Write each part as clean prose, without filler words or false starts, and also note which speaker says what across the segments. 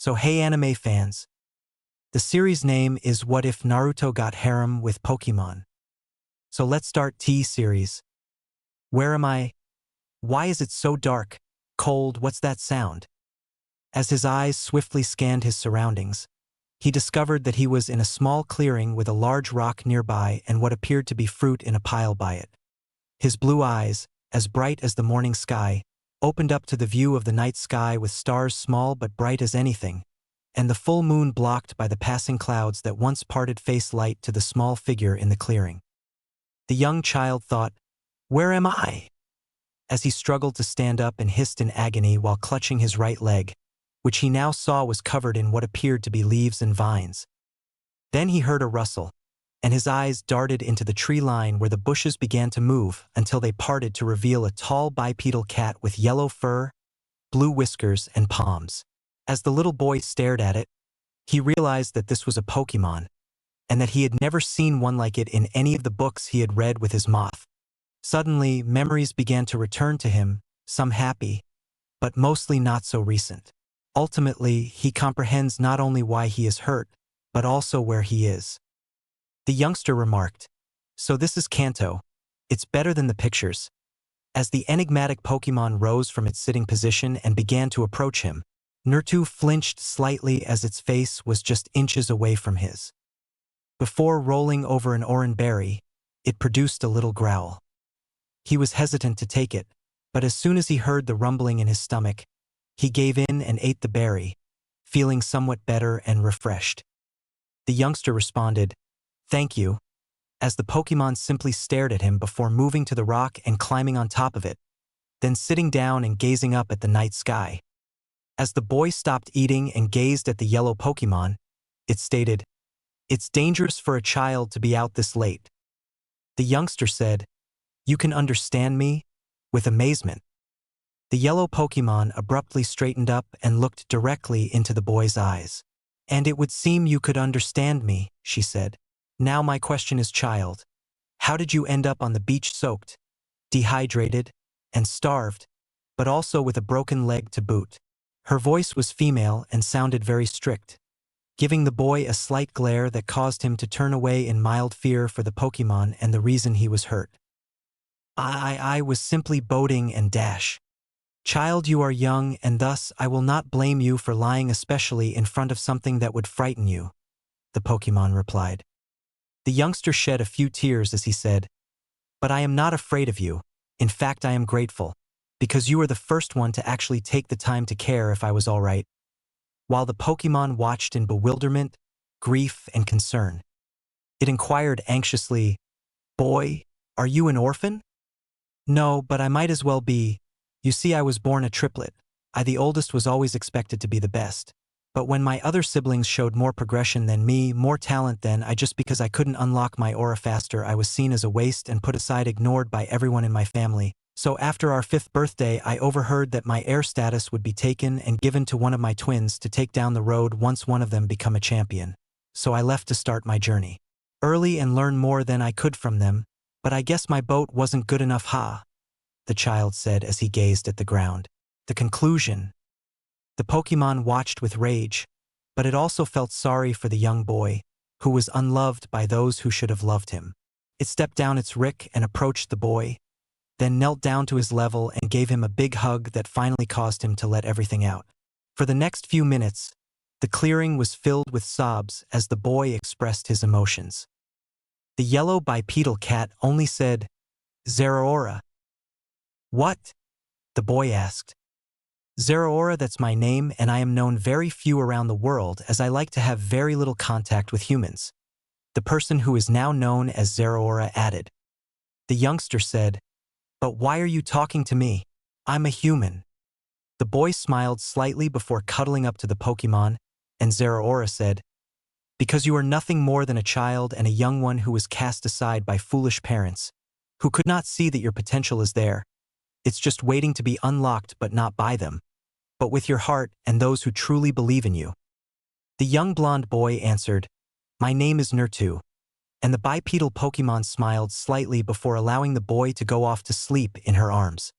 Speaker 1: So hey anime fans, the series name is What If Naruto Got Harem with Pokemon? So let's start T-series. Where am I? Why is it so dark? Cold, what's that sound? As his eyes swiftly scanned his surroundings, he discovered that he was in a small clearing with a large rock nearby and what appeared to be fruit in a pile by it. His blue eyes, as bright as the morning sky, opened up to the view of the night sky with stars small but bright as anything, and the full moon blocked by the passing clouds that once parted face light to the small figure in the clearing. The young child thought, "Where am I?" as he struggled to stand up and hissed in agony while clutching his right leg, which he now saw was covered in what appeared to be leaves and vines. Then he heard a rustle, and his eyes darted into the tree line where the bushes began to move until they parted to reveal a tall bipedal cat with yellow fur, blue whiskers, and palms. As the little boy stared at it, he realized that this was a Pokemon, and that he had never seen one like it in any of the books he had read with his moth. Suddenly, memories began to return to him, some happy, but mostly not so recent. Ultimately, he comprehends not only why he is hurt, but also where he is. The youngster remarked, "So this is Kanto. It's better than the pictures." As the enigmatic Pokemon rose from its sitting position and began to approach him, Naruto flinched slightly as its face was just inches away from his. Before rolling over an orange berry, it produced a little growl. He was hesitant to take it, but as soon as he heard the rumbling in his stomach, he gave in and ate the berry, feeling somewhat better and refreshed. The youngster responded, "Thank you," as the Pokemon simply stared at him before moving to the rock and climbing on top of it, then sitting down and gazing up at the night sky. As the boy stopped eating and gazed at the yellow Pokemon, it stated, "It's dangerous for a child to be out this late." The youngster said, "You can understand me?" with amazement. The yellow Pokemon abruptly straightened up and looked directly into the boy's eyes. "And it would seem you could understand me," she said. "Now my question is, child, how did you end up on the beach soaked, dehydrated, and starved, but also with a broken leg to boot?" Her voice was female and sounded very strict, giving the boy a slight glare that caused him to turn away in mild fear for the Pokemon and the reason he was hurt. I was simply boating and dash. Child, you are young, and thus I will not blame you for lying, especially in front of something that would frighten you," the Pokemon replied. The youngster shed a few tears as he said, "But I am not afraid of you. In fact, I am grateful, because you were the first one to actually take the time to care if I was all right." While the Pokemon watched in bewilderment, grief, and concern, it inquired anxiously, "Boy, are you an orphan?" "No, but I might as well be. You see, I was born a triplet. The oldest, was always expected to be the best. But when my other siblings showed more progression than me, more talent than I, just because I couldn't unlock my aura faster, I was seen as a waste and put aside, ignored by everyone in my family. So after our 5th birthday, I overheard that my heir status would be taken and given to one of my twins to take down the road once one of them become a champion. So I left to start my journey early and learn more than I could from them, but I guess my boat wasn't good enough, the child said as he gazed at the ground. The conclusion. The Pokemon watched with rage, but it also felt sorry for the young boy, who was unloved by those who should have loved him. It stepped down its rick and approached the boy, then knelt down to his level and gave him a big hug that finally caused him to let everything out. For the next few minutes, the clearing was filled with sobs as the boy expressed his emotions. The yellow bipedal cat only said, "Zeraora." "What?" the boy asked. "Zeraora, that's my name, and I am known very few around the world as I like to have very little contact with humans," the person who is now known as Zeraora added. The youngster said, "But why are you talking to me? I'm a human." The boy smiled slightly before cuddling up to the Pokemon, and Zeraora said, "Because you are nothing more than a child and a young one who was cast aside by foolish parents, who could not see that your potential is there. It's just waiting to be unlocked, but not by them, but with your heart and those who truly believe in you." The young blonde boy answered, "My name is Naruto," and the bipedal Pokemon smiled slightly before allowing the boy to go off to sleep in her arms.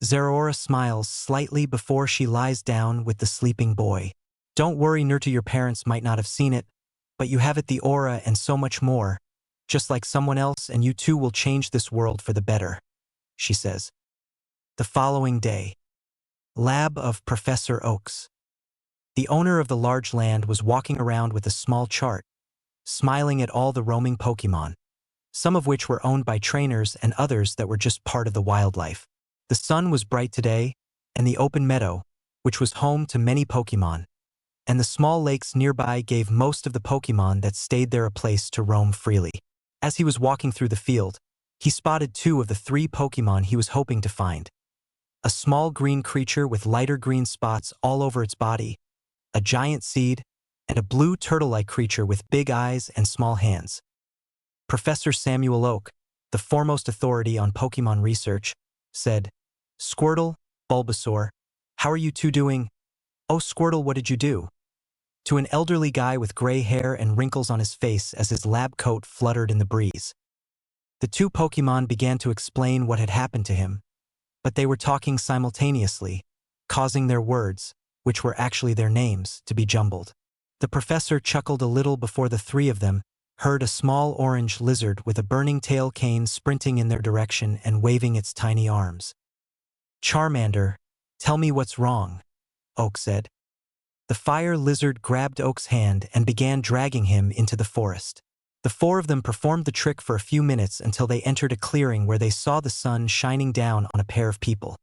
Speaker 1: Zeraora smiles slightly before she lies down with the sleeping boy. Don't worry, Naruto, your parents might not have seen it, but you have it, the aura and so much more, just like someone else, and you too will change this world for the better, she says. The following day. Lab of Professor Oaks. The owner of the large land was walking around with a small chart, smiling at all the roaming Pokemon, some of which were owned by trainers and others that were just part of the wildlife. The sun was bright today, and the open meadow, which was home to many Pokemon, and the small lakes nearby gave most of the Pokemon that stayed there a place to roam freely. As he was walking through the field, he spotted 2 of the 3 Pokemon he was hoping to find. A small green creature with lighter green spots all over its body, a giant seed, and a blue turtle-like creature with big eyes and small hands. Professor Samuel Oak, the foremost authority on Pokemon research, said, "Squirtle, Bulbasaur, how are you 2 doing? Oh, Squirtle, what did you do?" To an elderly guy with gray hair and wrinkles on his face as his lab coat fluttered in the breeze. The 2 Pokemon began to explain what had happened to him, but they were talking simultaneously, causing their words, which were actually their names, to be jumbled. The professor chuckled a little before the 3 of them heard a small orange lizard with a burning tail cane sprinting in their direction and waving its tiny arms. "Charmander, tell me what's wrong," Oak said. The fire lizard grabbed Oak's hand and began dragging him into the forest. The 4 of them performed the trick for a few minutes until they entered a clearing where they saw the sun shining down on a pair of people.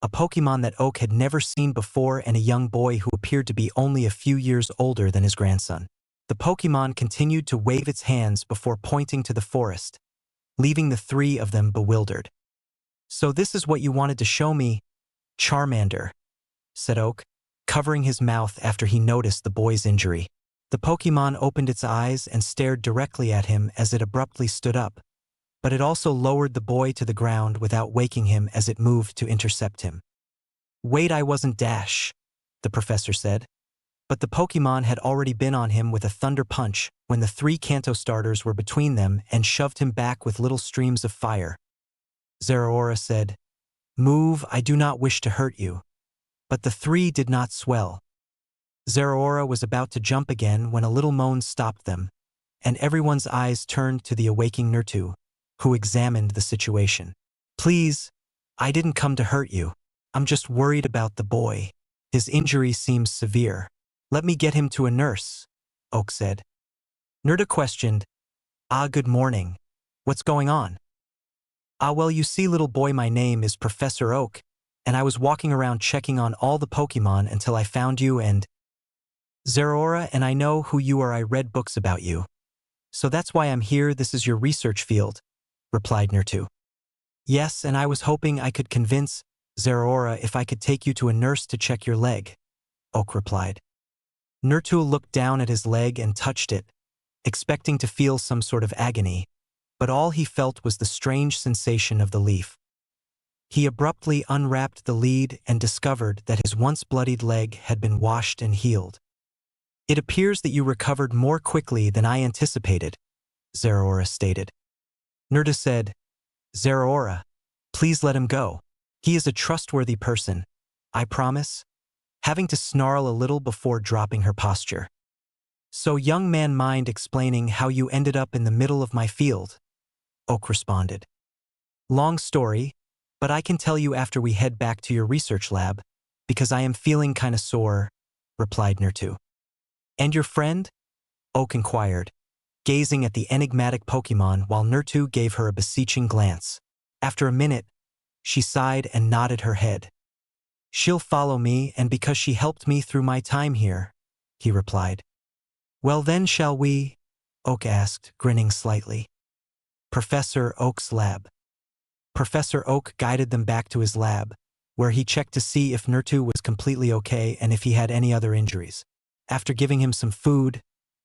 Speaker 1: A Pokemon that Oak had never seen before and a young boy who appeared to be only a few years older than his grandson. The Pokemon continued to wave its hands before pointing to the forest, leaving the 3 of them bewildered. "So this is what you wanted to show me, Charmander," said Oak, covering his mouth after he noticed the boy's injury. The Pokemon opened its eyes and stared directly at him as it abruptly stood up, but it also lowered the boy to the ground without waking him as it moved to intercept him. "Wait, I wasn't dash," the professor said. But the Pokemon had already been on him with a thunder punch when the 3 Kanto starters were between them and shoved him back with little streams of fire. Zeraora said, "Move, I do not wish to hurt you." But the 3 did not swell. Zeraora was about to jump again when a little moan stopped them, and everyone's eyes turned to the awaking Naruto, who examined the situation. "Please, I didn't come to hurt you. I'm just worried about the boy. His injury seems severe. Let me get him to a nurse," Oak said. Naruto questioned, "Good morning. What's going on?" Well, you see, little boy, my name is Professor Oak, and I was walking around checking on all the Pokemon until I found you and Zeraora, and I know who you are. I read books about you. So that's why I'm here. This is your research field," replied Naruto. "Yes, and I was hoping I could convince Zeraora if I could take you to a nurse to check your leg," Oak replied. Naruto looked down at his leg and touched it, expecting to feel some sort of agony, but all he felt was the strange sensation of the leaf. He abruptly unwrapped the lead and discovered that his once bloodied leg had been washed and healed. "It appears that you recovered more quickly than I anticipated," Zeraora stated. Naruto said, "Zeraora, please let him go. He is a trustworthy person, I promise," having to snarl a little before dropping her posture. "So young man, mind explaining how you ended up in the middle of my field?" Oak responded. "Long story, but I can tell you after we head back to your research lab, because I am feeling kinda sore," replied Naruto. "And your friend?" Oak inquired, gazing at the enigmatic Pokemon while Naruto gave her a beseeching glance. After a minute, she sighed and nodded her head. "She'll follow me, and because she helped me through my time here," he replied. "Well then, shall we?" Oak asked, grinning slightly. Professor Oak's lab. Professor Oak guided them back to his lab, where he checked to see if Naruto was completely okay and if he had any other injuries. After giving him some food,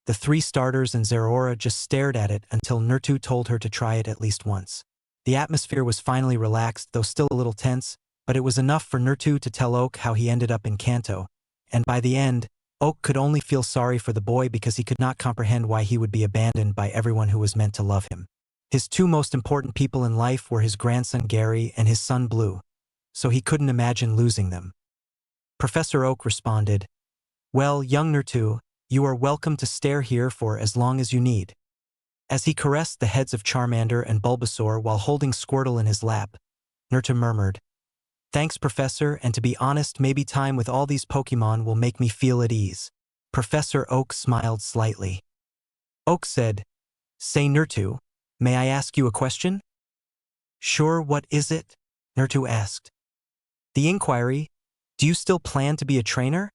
Speaker 1: the 3 starters and Zeraora just stared at it until Naruto told her to try it at least once. The atmosphere was finally relaxed, though still a little tense, but it was enough for Naruto to tell Oak how he ended up in Kanto, and by the end, Oak could only feel sorry for the boy because he could not comprehend why he would be abandoned by everyone who was meant to love him. His 2 most important people in life were his grandson Gary and his son Blue, so he couldn't imagine losing them. Professor Oak responded, Well, young Naruto, you are welcome to stay here for as long as you need. As he caressed the heads of Charmander and Bulbasaur while holding Squirtle in his lap, Naruto murmured, "Thanks, Professor, and to be honest, maybe time with all these Pokemon will make me feel at ease." Professor Oak smiled slightly. Oak said, "Say, Naruto, may I ask you a question?" "Sure, what is it?" Naruto asked. "The inquiry, do you still plan to be a trainer?"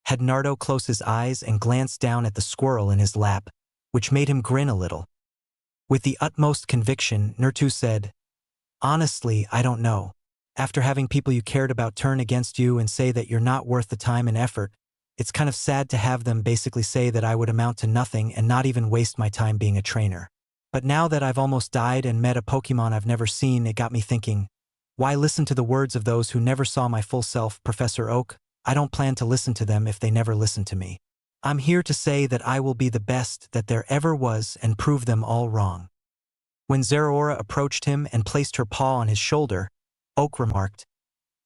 Speaker 1: Had Naruto closed his eyes and glanced down at the squirrel in his lap, which made him grin a little. With the utmost conviction, Naruto said, "Honestly, I don't know. After having people you cared about turn against you and say that you're not worth the time and effort, it's kind of sad to have them basically say that I would amount to nothing and not even waste my time being a trainer. But now that I've almost died and met a Pokemon I've never seen, it got me thinking, why listen to the words of those who never saw my full self, Professor Oak? I don't plan to listen to them if they never listen to me. I'm here to say that I will be the best that there ever was and prove them all wrong." When Zeraora approached him and placed her paw on his shoulder, Oak remarked,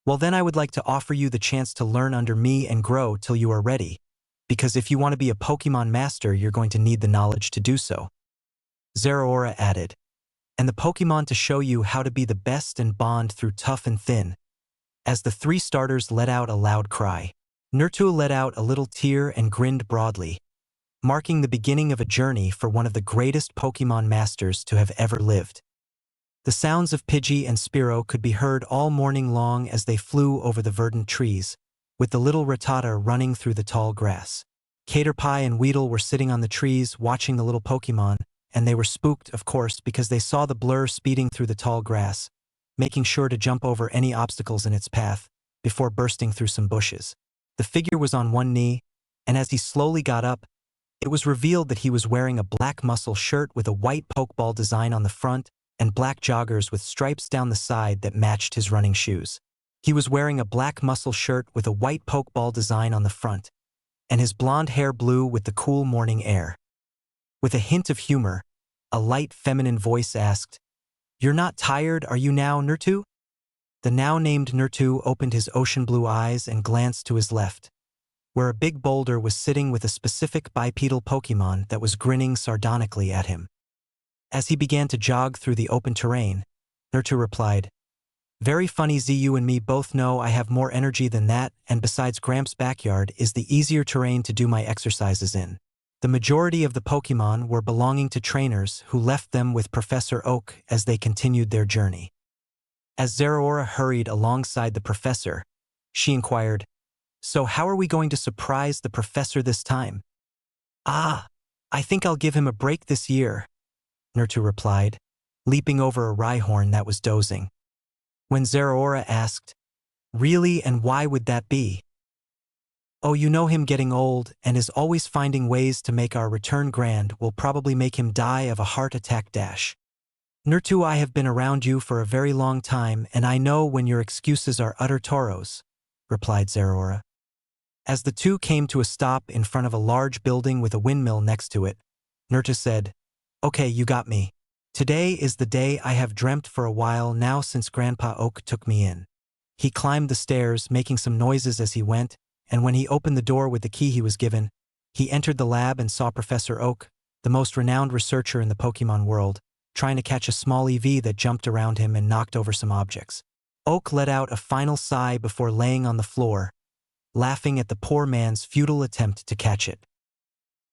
Speaker 1: "Well, then I would like to offer you the chance to learn under me and grow till you are ready, because if you want to be a Pokemon master, you're going to need the knowledge to do so." Zeraora added, "And the Pokemon to show you how to be the best and bond through tough and thin." As the three starters let out a loud cry, Naruto let out a little tear and grinned broadly, marking the beginning of a journey for one of the greatest Pokemon masters to have ever lived. The sounds of Pidgey and Spearow could be heard all morning long as they flew over the verdant trees, with the little Rattata running through the tall grass. Caterpie and Weedle were sitting on the trees watching the little Pokemon, and they were spooked, of course, because they saw the blur speeding through the tall grass, making sure to jump over any obstacles in its path before bursting through some bushes. The figure was on one knee, and as he slowly got up, it was revealed that he was wearing a black muscle shirt with a white pokeball design on the front and black joggers with stripes down the side that matched his running shoes. He was wearing a black muscle shirt with a white pokeball design on the front, and his blonde hair blew with the cool morning air. With a hint of humor, a light feminine voice asked, "You're not tired, are you now, Naruto?" The now-named Naruto opened his ocean blue eyes and glanced to his left, where a big boulder was sitting with a specific bipedal Pokemon that was grinning sardonically at him. As he began to jog through the open terrain, Naruto replied, "Very funny, Z, you and me both know I have more energy than that, and besides, Gramps' backyard is the easier terrain to do my exercises in." The majority of the Pokemon were belonging to trainers who left them with Professor Oak as they continued their journey. As Zeraora hurried alongside the professor, she inquired, "So how are we going to surprise the professor this time?" "Ah, I think I'll give him a break this year," Naruto replied, leaping over a Rhyhorn that was dozing. When Zeraora asked, "Really, and why would that be?" "Oh, you know him getting old and is always finding ways to make our return grand will probably make him die of a heart attack dash. Naruto, I have been around you for a very long time and I know when your excuses are utter toros," replied Zeraora. As the two came to a stop in front of a large building with a windmill next to it, Naruto said, "Okay, you got me. Today is the day I have dreamt for a while now since Grandpa Oak took me in." He climbed the stairs, making some noises as he went, and when he opened the door with the key he was given, he entered the lab and saw Professor Oak, the most renowned researcher in the Pokemon world, trying to catch a small EV that jumped around him and knocked over some objects. Oak let out a final sigh before laying on the floor, laughing at the poor man's futile attempt to catch it.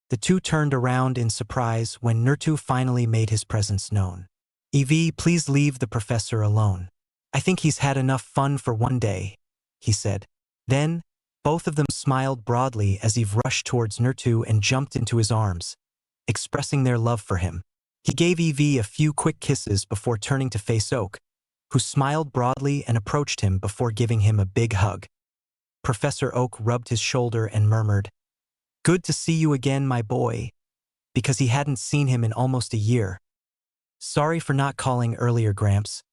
Speaker 1: The two turned around in surprise when Naruto finally made his presence known. "EV, please leave the professor alone. I think he's had enough fun for one day," he said. Then, both of them smiled broadly as Eve rushed towards Naruto and jumped into his arms, expressing their love for him. He gave Evie a few quick kisses before turning to face Oak, who smiled broadly and approached him before giving him a big hug. Professor Oak rubbed his shoulder and murmured, "Good to see you again, my boy," because he hadn't seen him in almost a year. "Sorry for not calling earlier, Gramps,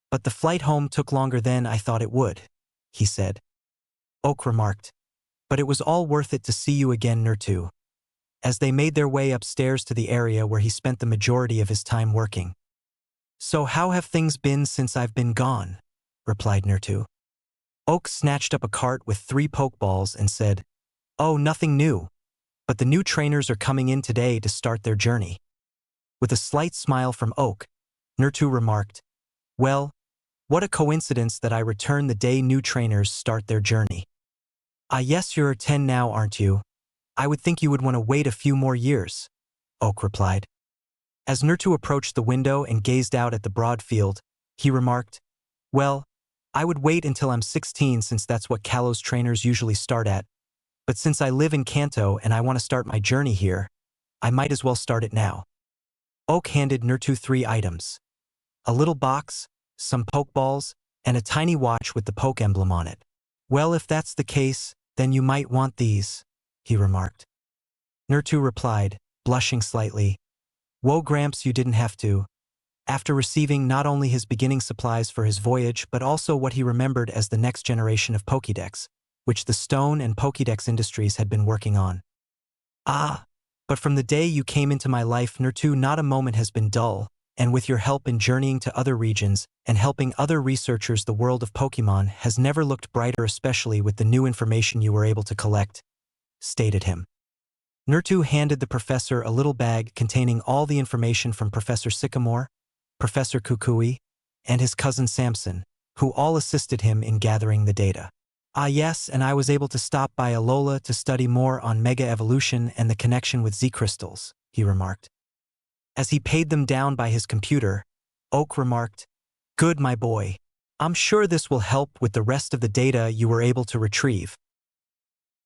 Speaker 1: but the flight home took longer than I thought it would," he said. Oak remarked, "But it was all worth it to see you again, Naruto," as they made their way upstairs to the area where he spent the majority of his time working. "So how have things been since I've been gone?" replied Naruto. Oak snatched up a cart with 3 Pokeballs and said, Oh, nothing new. But the new trainers are coming in today to start their journey. With a slight smile from Oak, Naruto remarked, well, what a coincidence that I return the day new trainers start their journey. Ah, yes, you're 10 now, aren't you? I would think you would want to wait a few more years, Oak replied. As Naruto approached the window and gazed out at the broad field, he remarked, well, I would wait until I'm 16 since that's what Kalos trainers usually start at, but since I live in Kanto and I want to start my journey here, I might as well start it now. Oak handed Naruto 3 items. A little box, some pokeballs, and a tiny watch with the poke emblem on it. Well, if that's the case, then you might want these, he remarked. Naruto replied, blushing slightly, whoa Gramps, you didn't have to. After receiving not only his beginning supplies for his voyage but also what he remembered as the next generation of Pokédex, which the Stone and Pokédex Industries had been working on. Ah, but from the day you came into my life, Naruto, not a moment has been dull, and with your help in journeying to other regions and helping other researchers, the world of Pokemon has never looked brighter, especially with the new information you were able to collect, stated him. Naruto handed the professor a little bag containing all the information from Professor Sycamore, Professor Kukui, and his cousin Samson, who all assisted him in gathering the data. Ah yes, and I was able to stop by Alola to study more on Mega Evolution and the connection with Z-crystals, he remarked. As he paid them down by his computer, Oak remarked, good, my boy. I'm sure this will help with the rest of the data you were able to retrieve.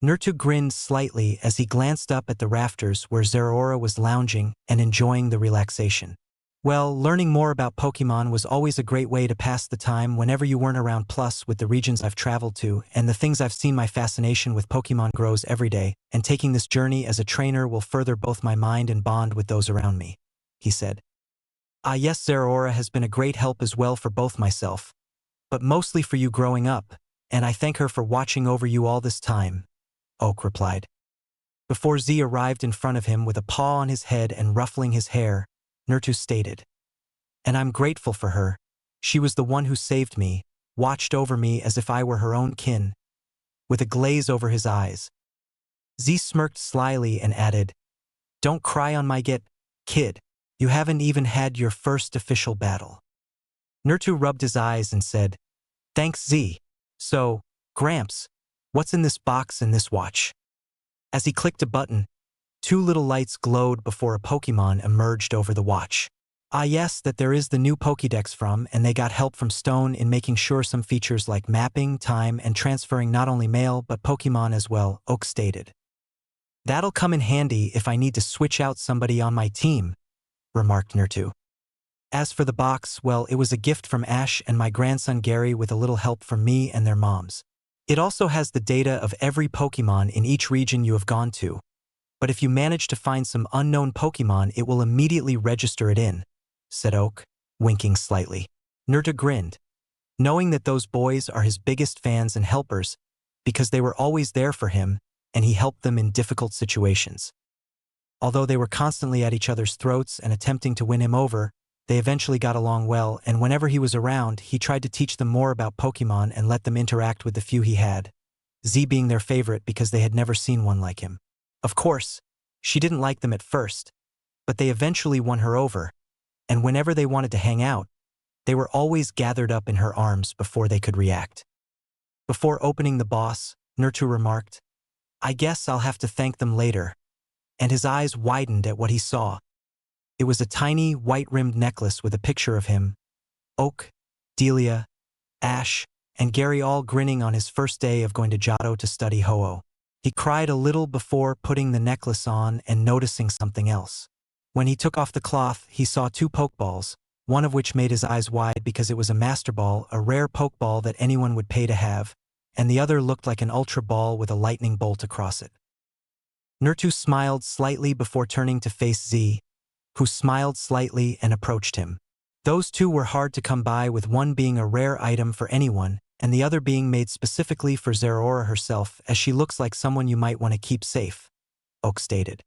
Speaker 1: Naruto grinned slightly as he glanced up at the rafters where Zeraora was lounging and enjoying the relaxation. Well, learning more about Pokemon was always a great way to pass the time whenever you weren't around. Plus, with the regions I've traveled to and the things I've seen, my fascination with Pokemon grows every day, and taking this journey as a trainer will further both my mind and bond with those around me, he said. Ah yes, Zeraora has been a great help as well for both myself, but mostly for you growing up, and I thank her for watching over you all this time, Oak replied. Before Z arrived in front of him with a paw on his head and ruffling his hair, Naruto stated, and I'm grateful for her. She was the one who saved me, watched over me as if I were her own kin. With a glaze over his eyes, Z smirked slyly and added, don't cry on my kid. You haven't even had your first official battle. Naruto rubbed his eyes and said, thanks Z. So, Gramps, what's in this box and this watch? As he clicked a button, 2 little lights glowed before a Pokemon emerged over the watch. Ah yes, that there is the new Pokédex from, and they got help from Stone in making sure some features like mapping, time, and transferring not only mail but Pokemon as well, Oak stated. That'll come in handy if I need to switch out somebody on my team, remarked Naruto. As for the box, well, it was a gift from Ash and my grandson Gary with a little help from me and their moms. It also has the data of every Pokemon in each region you have gone to. But if you manage to find some unknown Pokemon, it will immediately register it in, said Oak, winking slightly. Naruto grinned, knowing that those boys are his biggest fans and helpers because they were always there for him and he helped them in difficult situations. Although they were constantly at each other's throats and attempting to win him over, they eventually got along well, and whenever he was around, he tried to teach them more about Pokemon and let them interact with the few he had, Z being their favorite because they had never seen one like him. Of course, she didn't like them at first, but they eventually won her over, and whenever they wanted to hang out, they were always gathered up in her arms before they could react. Before opening the boss, Naruto remarked, I guess I'll have to thank them later, and his eyes widened at what he saw. It was a tiny, white-rimmed necklace with a picture of him, Oak, Delia, Ash, and Gary all grinning on his first day of going to Johto to study Ho-Oh. He cried a little before putting the necklace on and noticing something else. When he took off the cloth, he saw 2 Pokeballs, one of which made his eyes wide because it was a Master Ball, a rare Pokeball that anyone would pay to have, and the other looked like an Ultra Ball with a lightning bolt across it. Naruto smiled slightly before turning to face Z, who smiled slightly and approached him. Those 2 were hard to come by, with one being a rare item for anyone, and the other being made specifically for Zeraora herself, as she looks like someone you might want to keep safe, Oak stated.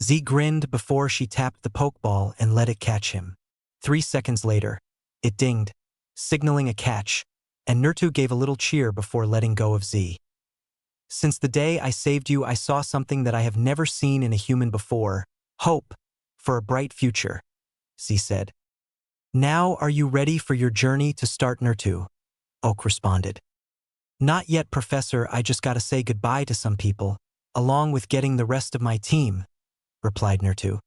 Speaker 1: Z grinned before she tapped the Pokeball and let it catch him. 3 seconds later, it dinged, signaling a catch, and Naruto gave a little cheer before letting go of Z. Since the day I saved you, I saw something that I have never seen in a human before. Hope for a bright future, Z said. Now are you ready for your journey to start Naruto? Oak responded. Not yet, Professor, I just gotta say goodbye to some people, along with getting the rest of my team, replied Naruto.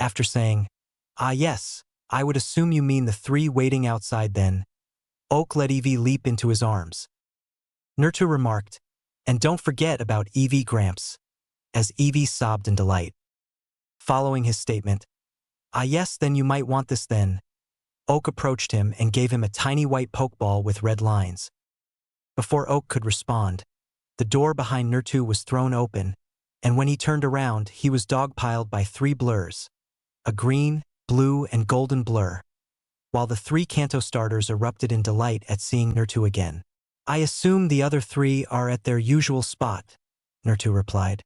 Speaker 1: After saying, ah yes, I would assume you mean the 3 waiting outside then. Oak let Evie leap into his arms. Naruto remarked, and don't forget about Evie Gramps, as Evie sobbed in delight. Following his statement, ah yes, then you might want this then. Oak approached him and gave him a tiny white pokeball with red lines. Before Oak could respond, the door behind Naruto was thrown open, and when he turned around, he was dogpiled by 3 blurs, a green, blue, and golden blur, while the 3 Kanto starters erupted in delight at seeing Naruto again. I assume the other 3 are at their usual spot, Naruto replied.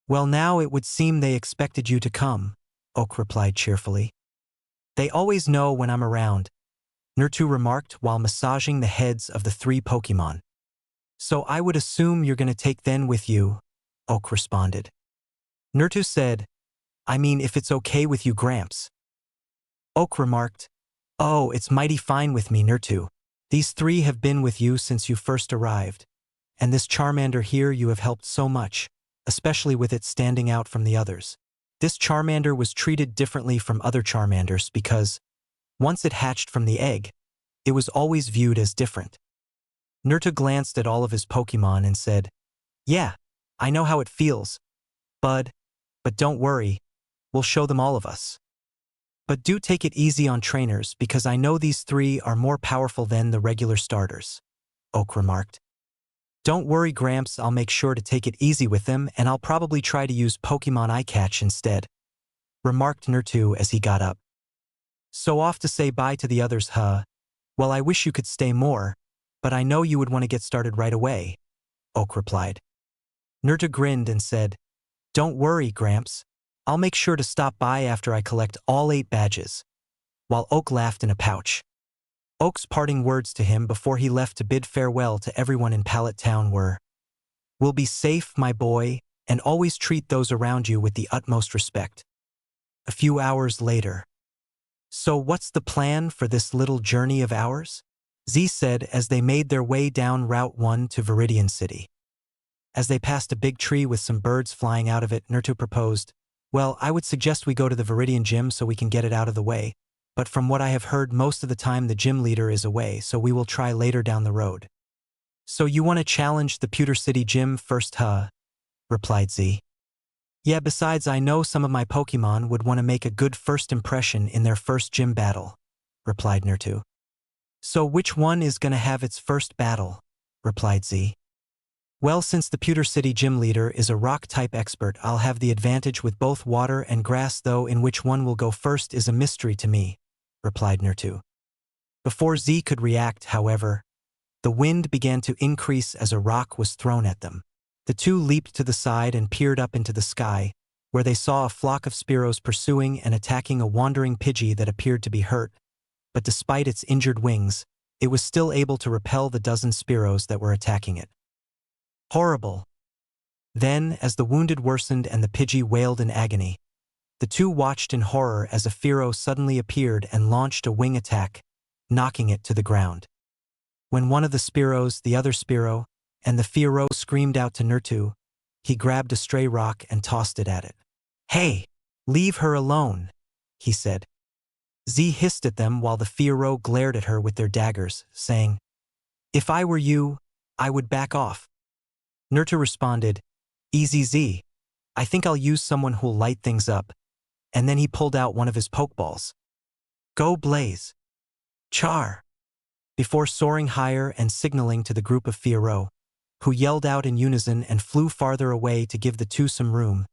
Speaker 1: Well, now it would seem they expected you to come, Oak replied cheerfully. They always know when I'm around, Naruto remarked while massaging the heads of the 3 Pokemon. So I would assume you're gonna take them with you, Oak responded. Naruto said, I mean if it's okay with you, Gramps. Oak remarked, oh, it's mighty fine with me, Naruto. These 3 have been with you since you first arrived, and this Charmander here you have helped so much, especially with it standing out from the others. This Charmander was treated differently from other Charmanders because, once it hatched from the egg, it was always viewed as different. Naruto glanced at all of his Pokemon and said, yeah, I know how it feels, Bud, but don't worry, we'll show them all of us. But do take it easy on trainers because I know these 3 are more powerful than the regular starters, Oak remarked. Don't worry, Gramps, I'll make sure to take it easy with them and I'll probably try to use Pokemon Eye Catch instead, remarked Naruto as he got up. So off to say bye to the others, huh? Well, I wish you could stay more, but I know you would want to get started right away, Oak replied. Naruto grinned and said, don't worry, Gramps. I'll make sure to stop by after I collect all 8 badges, while Oak laughed in a pouch. Oak's parting words to him before he left to bid farewell to everyone in Pallet Town were, we'll be safe, my boy, and always treat those around you with the utmost respect. A few hours later. So what's the plan for this little journey of ours? Z said as they made their way down Route 1 to Viridian City. As they passed a big tree with some birds flying out of it, Naruto proposed, well, I would suggest we go to the Viridian gym so we can get it out of the way, but from what I have heard most of the time the gym leader is away, so we will try later down the road. So you want to challenge the Pewter City gym first, huh? Replied Z. Yeah, besides I know some of my Pokemon would want to make a good first impression in their first gym battle, replied Naruto. So which one is gonna have its first battle? Replied Z. Well, since the Pewter City gym leader is a rock-type expert, I'll have the advantage with both water and grass, though in which one will go first is a mystery to me, replied Naruto. Before Z could react, however, the wind began to increase as a rock was thrown at them. The 2 leaped to the side and peered up into the sky, where they saw a flock of Spearows pursuing and attacking a wandering Pidgey that appeared to be hurt, but despite its injured wings, it was still able to repel the dozen Spearows that were attacking it. Horrible. Then, as the wounded worsened and the Pidgey wailed in agony, the 2 watched in horror as a Fearow suddenly appeared and launched a wing attack, knocking it to the ground. When one of the Spearows, the other Spearow, and the Fearow screamed out to Naruto, he grabbed a stray rock and tossed it at it. Hey, leave her alone, he said. Z hissed at them while the Fearow glared at her with their daggers, saying, if I were you, I would back off. Naruto responded, easy Z, I think I'll use someone who'll light things up, and then he pulled out one of his Pokeballs. Go Blaze! Char! Before soaring higher and signaling to the group of Fearow, who yelled out in unison and flew farther away to give the 2 some room,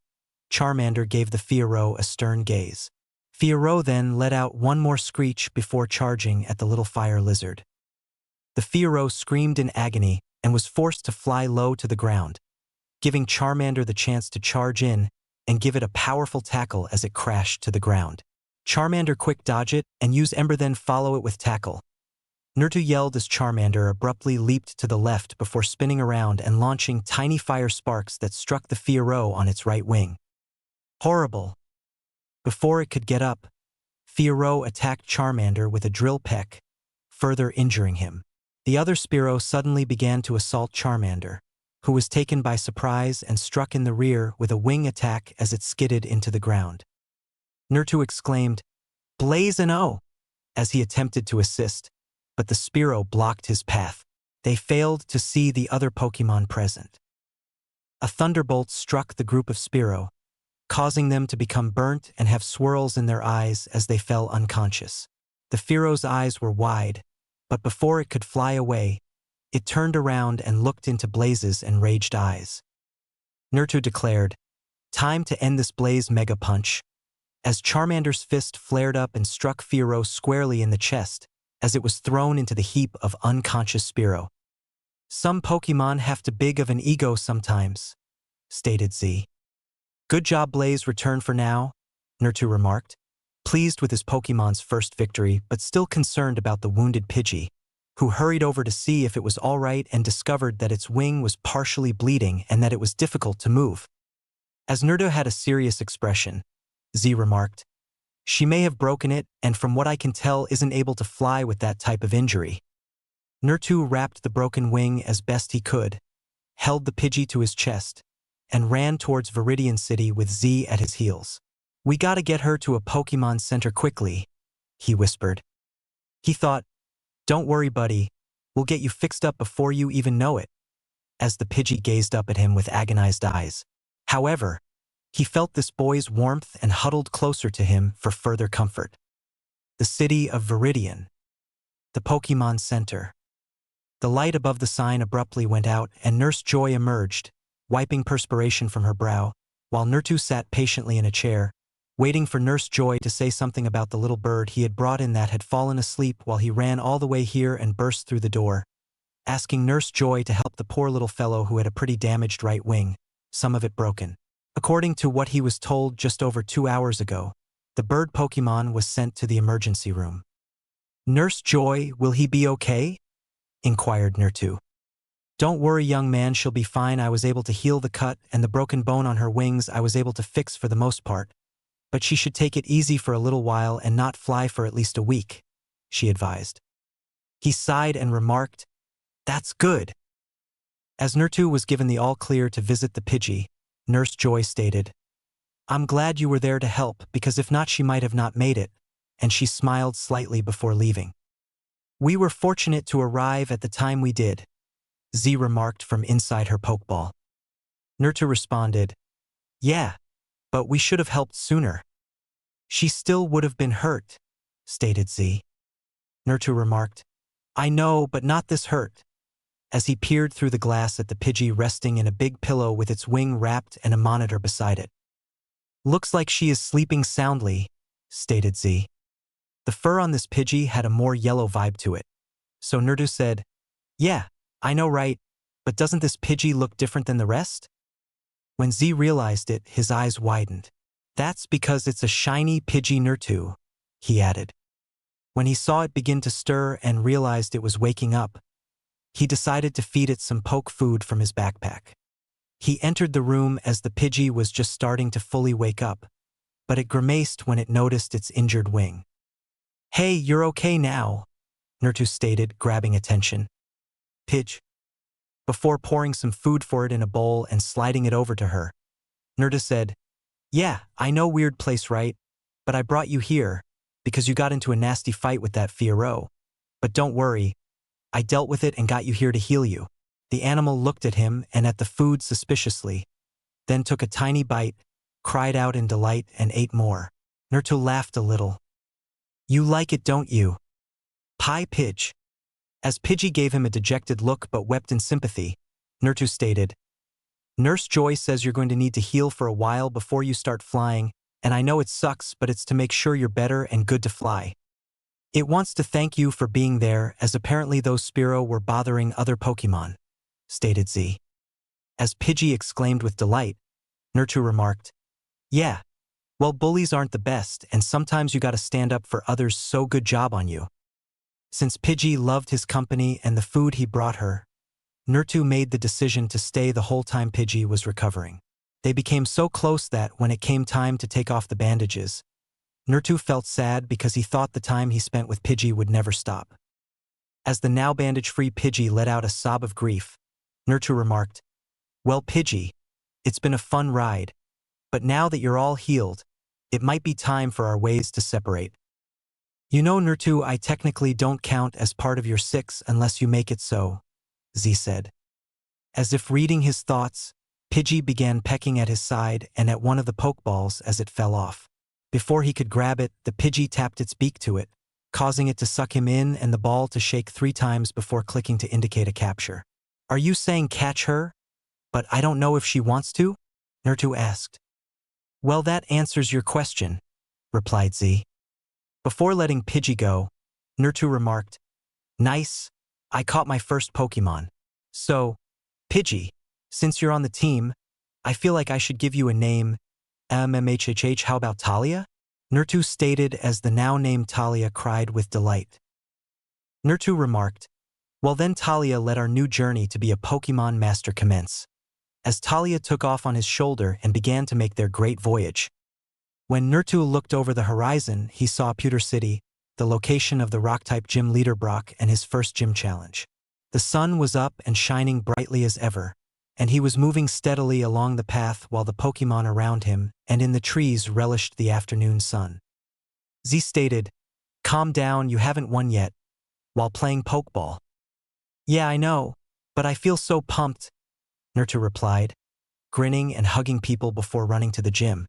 Speaker 1: Charmander gave the Fearow a stern gaze. Fearow then let out one more screech before charging at the little fire lizard. The Fearow screamed in agony and was forced to fly low to the ground, giving Charmander the chance to charge in and give it a powerful tackle as it crashed to the ground. Charmander quick dodge it and use Ember then follow it with tackle. Naruto yelled as Charmander abruptly leaped to the left before spinning around and launching tiny fire sparks that struck the Fiero on its right wing. Horrible! Before it could get up, Fiero attacked Charmander with a drill peck, further injuring him. The other Spearow suddenly began to assault Charmander, who was taken by surprise and struck in the rear with a wing attack as it skidded into the ground. Naruto exclaimed, "Blaze and O!" as he attempted to assist, but the Spearow blocked his path. They failed to see the other Pokemon present. A thunderbolt struck the group of Spearow, causing them to become burnt and have swirls in their eyes as they fell unconscious. The Fearo's eyes were wide, but before it could fly away, it turned around and looked into Blaze's enraged eyes. Naruto declared, "Time to end this Blaze Mega Punch," as Charmander's fist flared up and struck Fiero squarely in the chest as it was thrown into the heap of unconscious Spearow. "Some Pokemon have too big of an ego sometimes," stated Z. "Good job, Blaze, return for now," Naruto remarked, pleased with his Pokemon's first victory but still concerned about the wounded Pidgey, who hurried over to see if it was all right and discovered that its wing was partially bleeding and that it was difficult to move. As Naruto had a serious expression, Z remarked, "She may have broken it and from what I can tell isn't able to fly with that type of injury." Naruto wrapped the broken wing as best he could, held the Pidgey to his chest, and ran towards Viridian City with Z at his heels. "We gotta get her to a Pokemon Center quickly," he whispered. He thought, "Don't worry, buddy, we'll get you fixed up before you even know it," as the Pidgey gazed up at him with agonized eyes. However, he felt this boy's warmth and huddled closer to him for further comfort. The city of Viridian. The Pokemon Center. The light above the sign abruptly went out and Nurse Joy emerged, wiping perspiration from her brow, while Naruto sat patiently in a chair, waiting for Nurse Joy to say something about the little bird he had brought in that had fallen asleep while he ran all the way here and burst through the door, asking Nurse Joy to help the poor little fellow who had a pretty damaged right wing, some of it broken. According to what he was told just over 2 hours ago, the bird Pokemon was sent to the emergency room. "Nurse Joy, will he be okay?" inquired Naruto. "Don't worry, young man, she'll be fine. I was able to heal the cut and the broken bone on her wings I was able to fix for the most part. But she should take it easy for a little while and not fly for at least a week," she advised. He sighed and remarked, "That's good." As Naruto was given the all-clear to visit the Pidgey, Nurse Joy stated, "I'm glad you were there to help because if not she might have not made it," and she smiled slightly before leaving. "We were fortunate to arrive at the time we did," Z remarked from inside her Pokeball. Naruto responded, "Yeah, but we should have helped sooner." "She still would have been hurt," stated Z. Naruto remarked, "I know, but not this hurt," as he peered through the glass at the Pidgey resting in a big pillow with its wing wrapped and a monitor beside it. "Looks like she is sleeping soundly," stated Z. The fur on this Pidgey had a more yellow vibe to it, so Naruto said, "Yeah, I know, right, but doesn't this Pidgey look different than the rest?" When Z realized it, his eyes widened. "That's because it's a shiny Pidgey, Naruto," he added. When he saw it begin to stir and realized it was waking up, he decided to feed it some poke food from his backpack. He entered the room as the Pidgey was just starting to fully wake up, but it grimaced when it noticed its injured wing. "Hey, you're okay now," Naruto stated, grabbing attention. "Pidge." Before pouring some food for it in a bowl and sliding it over to her, Naruto said, "Yeah, I know, weird place, right? But I brought you here because you got into a nasty fight with that Fiero. But don't worry, I dealt with it and got you here to heal you." The animal looked at him and at the food suspiciously, then took a tiny bite, cried out in delight, and ate more. Naruto laughed a little. "You like it, don't you? Pie Pidge." As Pidgey gave him a dejected look but wept in sympathy, Naruto stated, "Nurse Joy says you're going to need to heal for a while before you start flying, and I know it sucks, but it's to make sure you're better and good to fly. It wants to thank you for being there, as apparently those Spearow were bothering other Pokemon," stated Z. As Pidgey exclaimed with delight, Naruto remarked, "Yeah, well, bullies aren't the best, and sometimes you gotta stand up for others, so good job on you." Since Pidgey loved his company and the food he brought her, Naruto made the decision to stay the whole time Pidgey was recovering. They became so close that, when it came time to take off the bandages, Naruto felt sad because he thought the time he spent with Pidgey would never stop. As the now bandage-free Pidgey let out a sob of grief, Naruto remarked, "Well, Pidgey, it's been a fun ride, but now that you're all healed, it might be time for our ways to separate. You know, Naruto, I technically don't count as part of your six unless you make it so," Z said. As if reading his thoughts, Pidgey began pecking at his side and at one of the pokeballs as it fell off. Before he could grab it, the Pidgey tapped its beak to it, causing it to suck him in and the ball to shake 3 times before clicking to indicate a capture. "Are you saying catch her? But I don't know if she wants to?" Naruto asked. "Well, that answers your question," replied Z. Before letting Pidgey go, Naruto remarked, "Nice, I caught my first Pokemon. So, Pidgey, since you're on the team, I feel like I should give you a name. How about Talia?" Naruto stated as the now-named Talia cried with delight. Naruto remarked, "Well then, Talia, let our new journey to be a Pokemon master commence." As Talia took off on his shoulder and began to make their great voyage. When Naruto looked over the horizon, he saw Pewter City, the location of the rock-type gym leader Brock and his first gym challenge. The sun was up and shining brightly as ever, and he was moving steadily along the path while the Pokemon around him and in the trees relished the afternoon sun. Z stated, "Calm down, you haven't won yet," while playing Pokeball. "Yeah, I know, but I feel so pumped," Naruto replied, grinning and hugging people before running to the gym.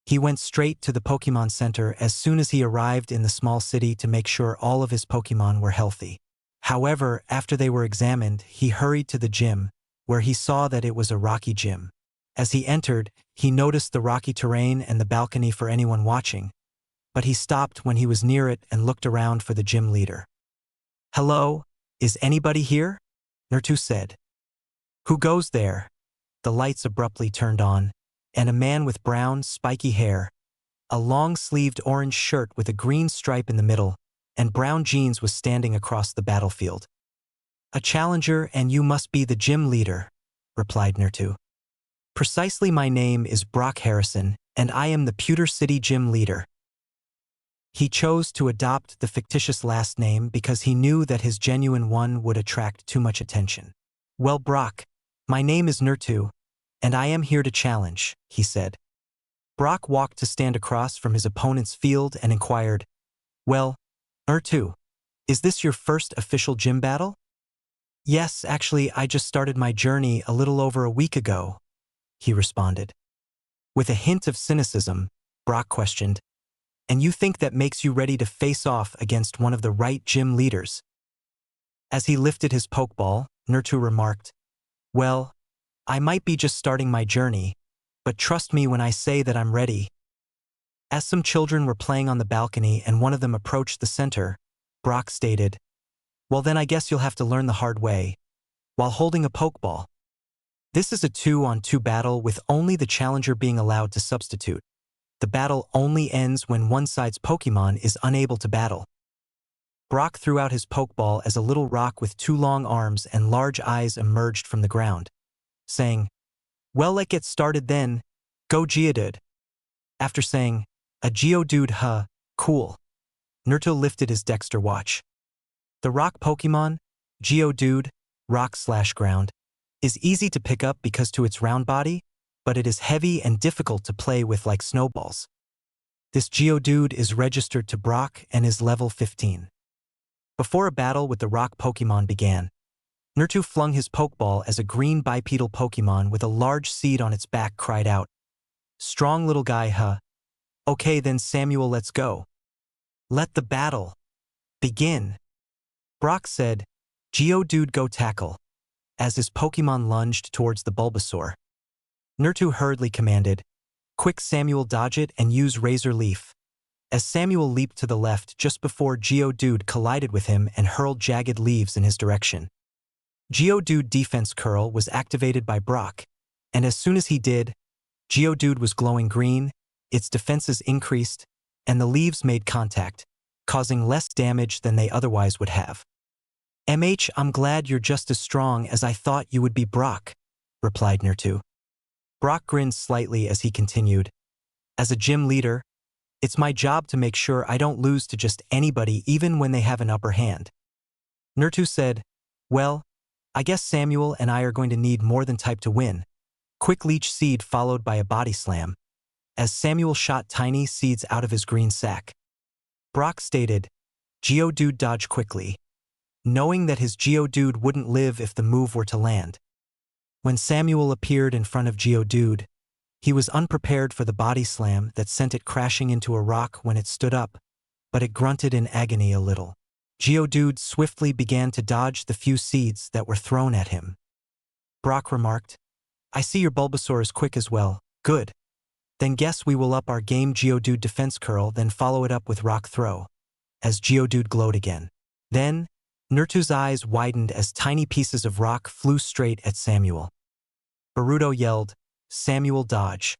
Speaker 1: He went straight to the Pokemon Center as soon as he arrived in the small city to make sure all of his Pokemon were healthy. However, after they were examined, he hurried to the gym, where he saw that it was a rocky gym. As he entered, he noticed the rocky terrain and the balcony for anyone watching, but he stopped when he was near it and looked around for the gym leader. "Hello, is anybody here?" Naruto said. "Who goes there?" The lights abruptly turned on, and a man with brown, spiky hair, a long-sleeved orange shirt with a green stripe in the middle, and brown jeans was standing across the battlefield. "A challenger, and you must be the gym leader," replied Naruto. "Precisely, my name is Brock Harrison, and I am the Pewter City gym leader." He chose to adopt the fictitious last name because he knew that his genuine one would attract too much attention. "Well, Brock, my name is Naruto, and I am here to challenge," he said. Brock walked to stand across from his opponent's field and inquired, "Well, Naruto, is this your first official gym battle?" "Yes, actually, I just started my journey a little over a week ago," he responded. With a hint of cynicism, Brock questioned, "And you think that makes you ready to face off against one of the right gym leaders?" As he lifted his Pokeball, Naruto remarked, "Well, I might be just starting my journey, but trust me when I say that I'm ready." As some children were playing on the balcony and one of them approached the center, Brock stated, "Well then I guess you'll have to learn the hard way," while holding a Pokeball. This is a 2-on-2 battle with only the challenger being allowed to substitute. The battle only ends when one side's Pokemon is unable to battle. Brock threw out his Pokeball as a little rock with 2 long arms and large eyes emerged from the ground, saying, "Well, let's get started then. Go Geodude." After saying, "A Geodude, huh, cool," Naruto lifted his Dexter watch. The rock Pokemon, Geodude, rock/ground, is easy to pick up because to its round body, but it is heavy and difficult to play with like snowballs. This Geodude is registered to Brock and is level 15. Before a battle with the rock Pokemon began, Naruto flung his Pokeball as a green bipedal Pokemon with a large seed on its back cried out, "Strong little guy, huh? Okay then, Samuel, let's go. Let the battle begin." Brock said, "Geodude, go tackle," as his Pokemon lunged towards the Bulbasaur. Naruto hurriedly commanded, "Quick, Samuel, dodge it and use Razor Leaf," as Samuel leaped to the left just before Geodude collided with him and hurled jagged leaves in his direction. Geodude Defense Curl was activated by Brock, and as soon as he did, Geodude was glowing green, its defenses increased, and the leaves made contact, causing less damage than they otherwise would have. I'm glad you're just as strong as I thought you would be, Brock, replied Naruto. Brock grinned slightly as he continued, as a gym leader, it's my job to make sure I don't lose to just anybody even when they have an upper hand. Naruto said, well, I guess Samuel and I are going to need more than type to win. Quick leech seed followed by a body slam, as Samuel shot tiny seeds out of his green sack. Brock stated, Geodude dodge quickly, knowing that his Geodude wouldn't live if the move were to land. When Samuel appeared in front of Geodude, he was unprepared for the body slam that sent it crashing into a rock when it stood up, but it grunted in agony a little. Geodude swiftly began to dodge the few seeds that were thrown at him. Brock remarked, I see your Bulbasaur is quick as well, good. Then guess we will up our game. Geodude defense curl, then follow it up with rock throw, as Geodude glowed again. Then, Naruto's eyes widened as tiny pieces of rock flew straight at Samuel. Naruto yelled, Samuel dodge,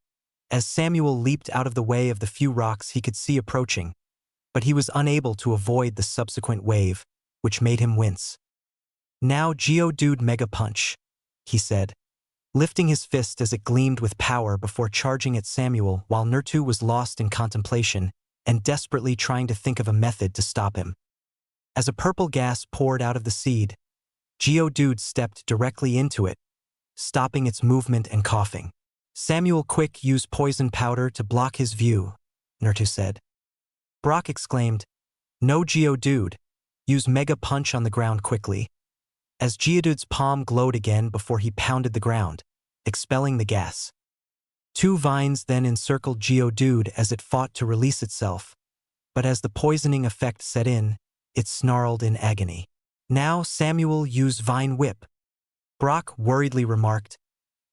Speaker 1: as Samuel leaped out of the way of the few rocks he could see approaching, but he was unable to avoid the subsequent wave, which made him wince. Now Geodude Mega Punch, he said, lifting his fist as it gleamed with power before charging at Samuel while Naruto was lost in contemplation and desperately trying to think of a method to stop him. As a purple gas poured out of the seed, Geodude stepped directly into it, stopping its movement and coughing. Samuel quick use poison powder to block his view, Naruto said. Brock exclaimed, no Geodude, use Mega Punch on the ground quickly, as Geodude's palm glowed again before he pounded the ground, expelling the gas. Two vines then encircled Geodude as it fought to release itself, but as the poisoning effect set in, it snarled in agony. Now Samuel used Vine Whip. Brock worriedly remarked,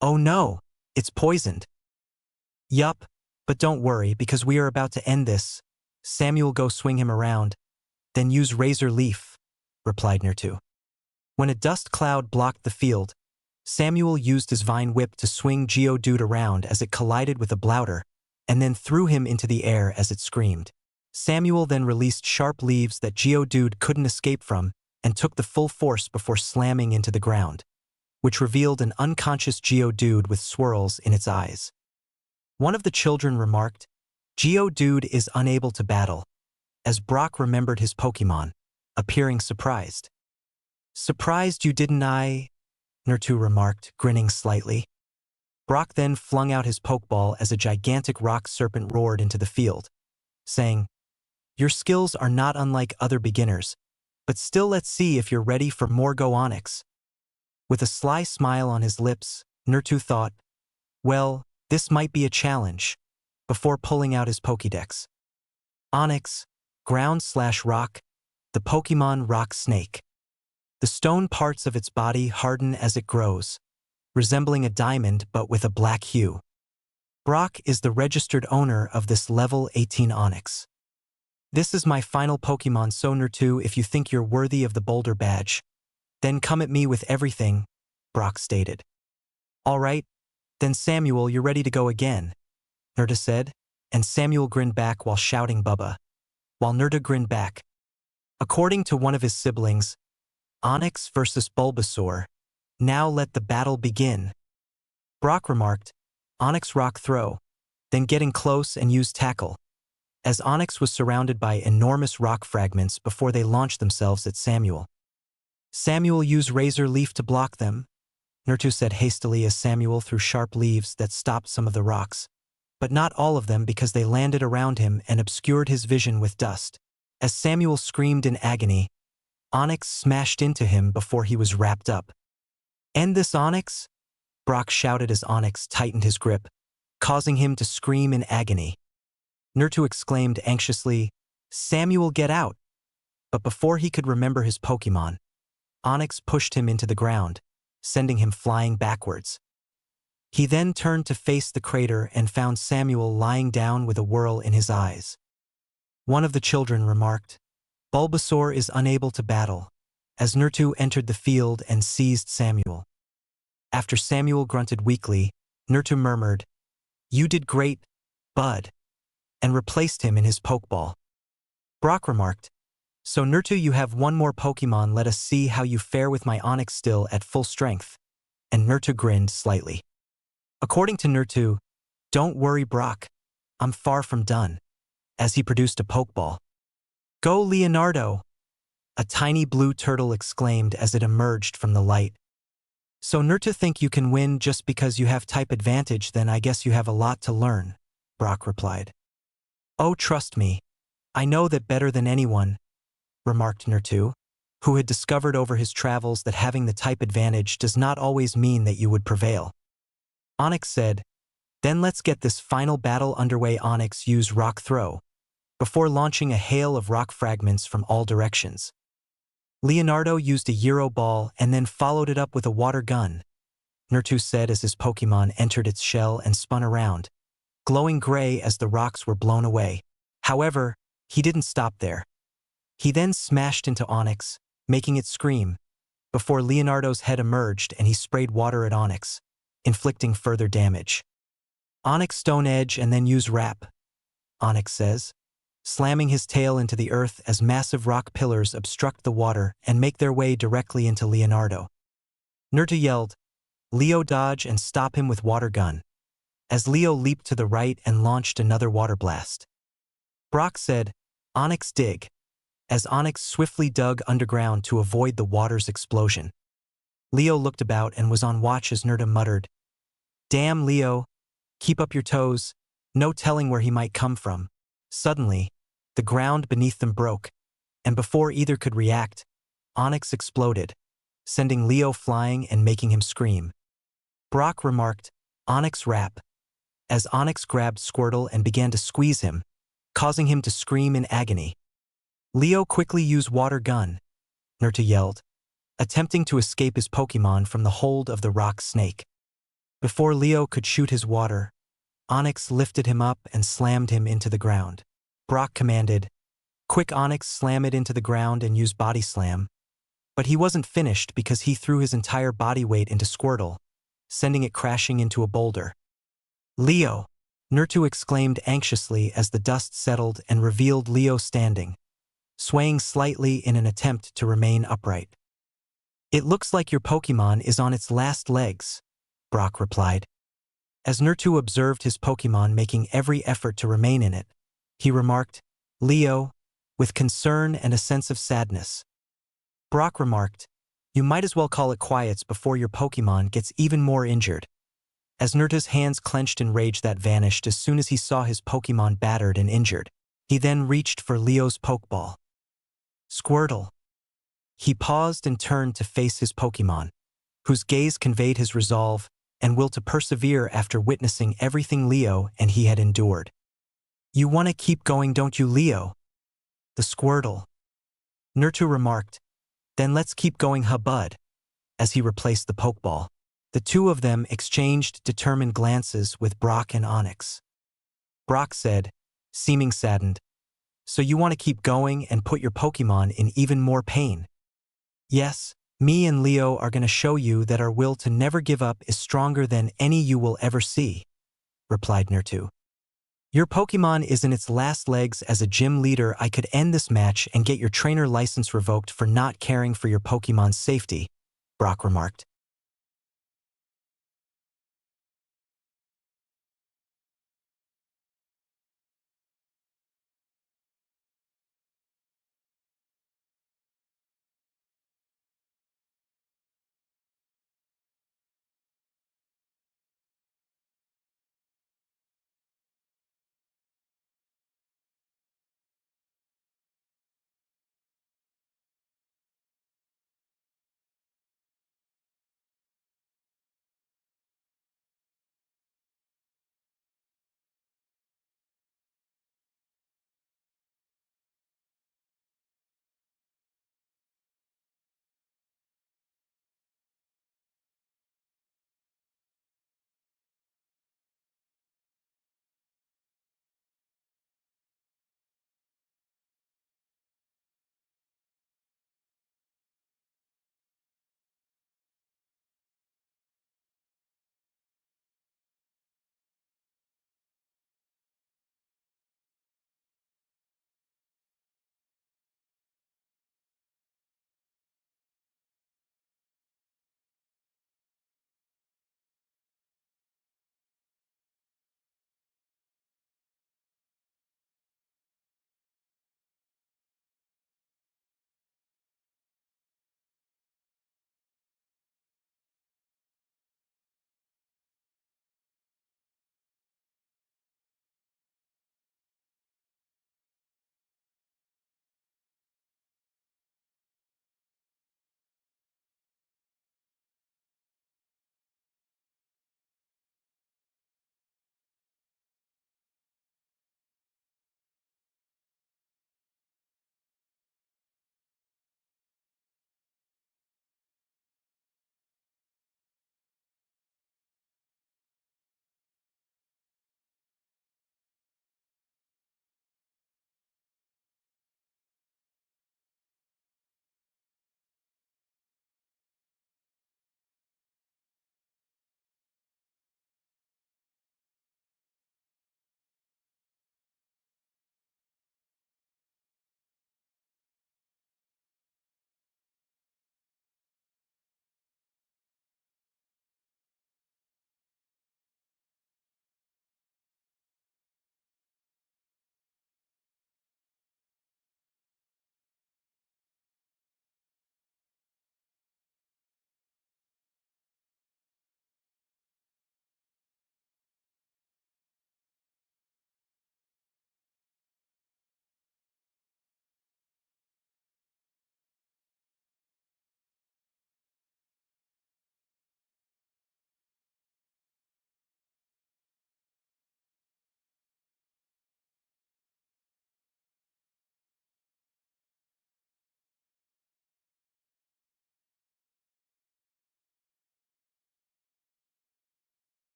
Speaker 1: oh no, it's poisoned. Yup, but don't worry because we are about to end this. Samuel go swing him around, then use Razor Leaf, replied Naruto. When a dust cloud blocked the field, Samuel used his Vine Whip to swing Geodude around as it collided with a Blouter, and then threw him into the air as it screamed. Samuel then released sharp leaves that Geodude couldn't escape from and took the full force before slamming into the ground, which revealed an unconscious Geodude with swirls in its eyes. One of the children remarked, Geodude is unable to battle, as Brock remembered his Pokemon, appearing surprised. Surprised you didn't Naruto remarked, grinning slightly. Brock then flung out his Pokeball as a gigantic rock serpent roared into the field, saying, your skills are not unlike other beginners, but still let's see if you're ready for more Go Onix. With a sly smile on his lips, Naruto thought, well, this might be a challenge, before pulling out his Pokédex. Onix, ground/rock, the Pokemon rock snake. The stone parts of its body harden as it grows, resembling a diamond but with a black hue. Brock is the registered owner of this level 18 Onix. This is my final Pokemon, so Naruto, if you think you're worthy of the Boulder badge, then come at me with everything, Brock stated. All right, then Samuel, you're ready to go again, Naruto said, and Samuel grinned back while shouting Bubba, while Naruto grinned back. According to one of his siblings, Onix versus Bulbasaur, now let the battle begin. Brock remarked, Onix rock throw, then getting close and use tackle, as Onix was surrounded by enormous rock fragments before they launched themselves at Samuel. Samuel used Razor Leaf to block them, Naruto said hastily as Samuel threw sharp leaves that stopped some of the rocks, but not all of them because they landed around him and obscured his vision with dust. As Samuel screamed in agony, Onix smashed into him before he was wrapped up. End this, Onix? Brock shouted as Onix tightened his grip, causing him to scream in agony. Naruto exclaimed anxiously, Samuel, get out! But before he could remember his Pokemon, Onix pushed him into the ground, sending him flying backwards. He then turned to face the crater and found Samuel lying down with a whirl in his eyes. One of the children remarked, Bulbasaur is unable to battle, as Naruto entered the field and seized Samuel. After Samuel grunted weakly, Naruto murmured, you did great, bud, and replaced him in his Pokeball. Brock remarked. So Naruto, you have one more Pokemon, let us see how you fare with my Onix still at full strength. And Naruto grinned slightly. According to Naruto, don't worry Brock, I'm far from done, as he produced a Pokeball. Go Leonardo! A tiny blue turtle exclaimed as it emerged from the light. So Naruto think you can win just because you have type advantage, then I guess you have a lot to learn, Brock replied. Oh, trust me, I know that better than anyone, remarked Naruto, who had discovered over his travels that having the type advantage does not always mean that you would prevail. Onix said, then let's get this final battle underway. Onix used Rock Throw, before launching a hail of rock fragments from all directions. Leonardo used a Euro Ball and then followed it up with a water gun, Naruto said as his Pokemon entered its shell and spun around, glowing gray as the rocks were blown away. However, he didn't stop there. He then smashed into Onix, making it scream, before Leonardo's head emerged and he sprayed water at Onix, inflicting further damage. Onix Stone Edge and then use Wrap, Onix says, slamming his tail into the earth as massive rock pillars obstruct the water and make their way directly into Leonardo. Naruto yelled, Leo dodge and stop him with water gun, as Leo leaped to the right and launched another water blast. Brock said, Onix dig, as Onix swiftly dug underground to avoid the water's explosion. Leo looked about and was on watch as Naruto muttered, Damn Leo, keep up your toes, no telling where he might come from. Suddenly, the ground beneath them broke, and before either could react, Onix exploded, sending Leo flying and making him scream. Brock remarked, Onix Wrap, as Onix grabbed Squirtle and began to squeeze him, causing him to scream in agony. Leo quickly used Water Gun, Naruto yelled, attempting to escape his Pokemon from the hold of the rock snake. Before Leo could shoot his water, Onix lifted him up and slammed him into the ground. Brock commanded, Quick Onix, slam it into the ground and use Body Slam. But he wasn't finished because he threw his entire body weight into Squirtle, sending it crashing into a boulder. Leo! Naruto exclaimed anxiously as the dust settled and revealed Leo standing, swaying slightly in an attempt to remain upright. It looks like your Pokemon is on its last legs, Brock replied. As Naruto observed his Pokemon making every effort to remain in it, he remarked, Leo, with concern and a sense of sadness. Brock remarked, You might as well call it quiets before your Pokemon gets even more injured. As Naruto's hands clenched in rage that vanished as soon as he saw his Pokemon battered and injured, he then reached for Leo's Pokeball. Squirtle. He paused and turned to face his Pokemon, whose gaze conveyed his resolve and will to persevere after witnessing everything Leo and he had endured. You want to keep going, don't you, Leo? The Squirtle. Naruto remarked, Then let's keep going, bud, as he replaced the Pokeball. The two of them exchanged determined glances with Brock and Onix. Brock said, seeming saddened, So you want to keep going and put your Pokemon in even more pain? Yes, me and Leo are going to show you that our will to never give up is stronger than any you will ever see, replied Naruto. Your Pokemon is in its last legs. As a gym leader, I could end this match and get your trainer license revoked for not caring for your Pokemon's safety, Brock remarked.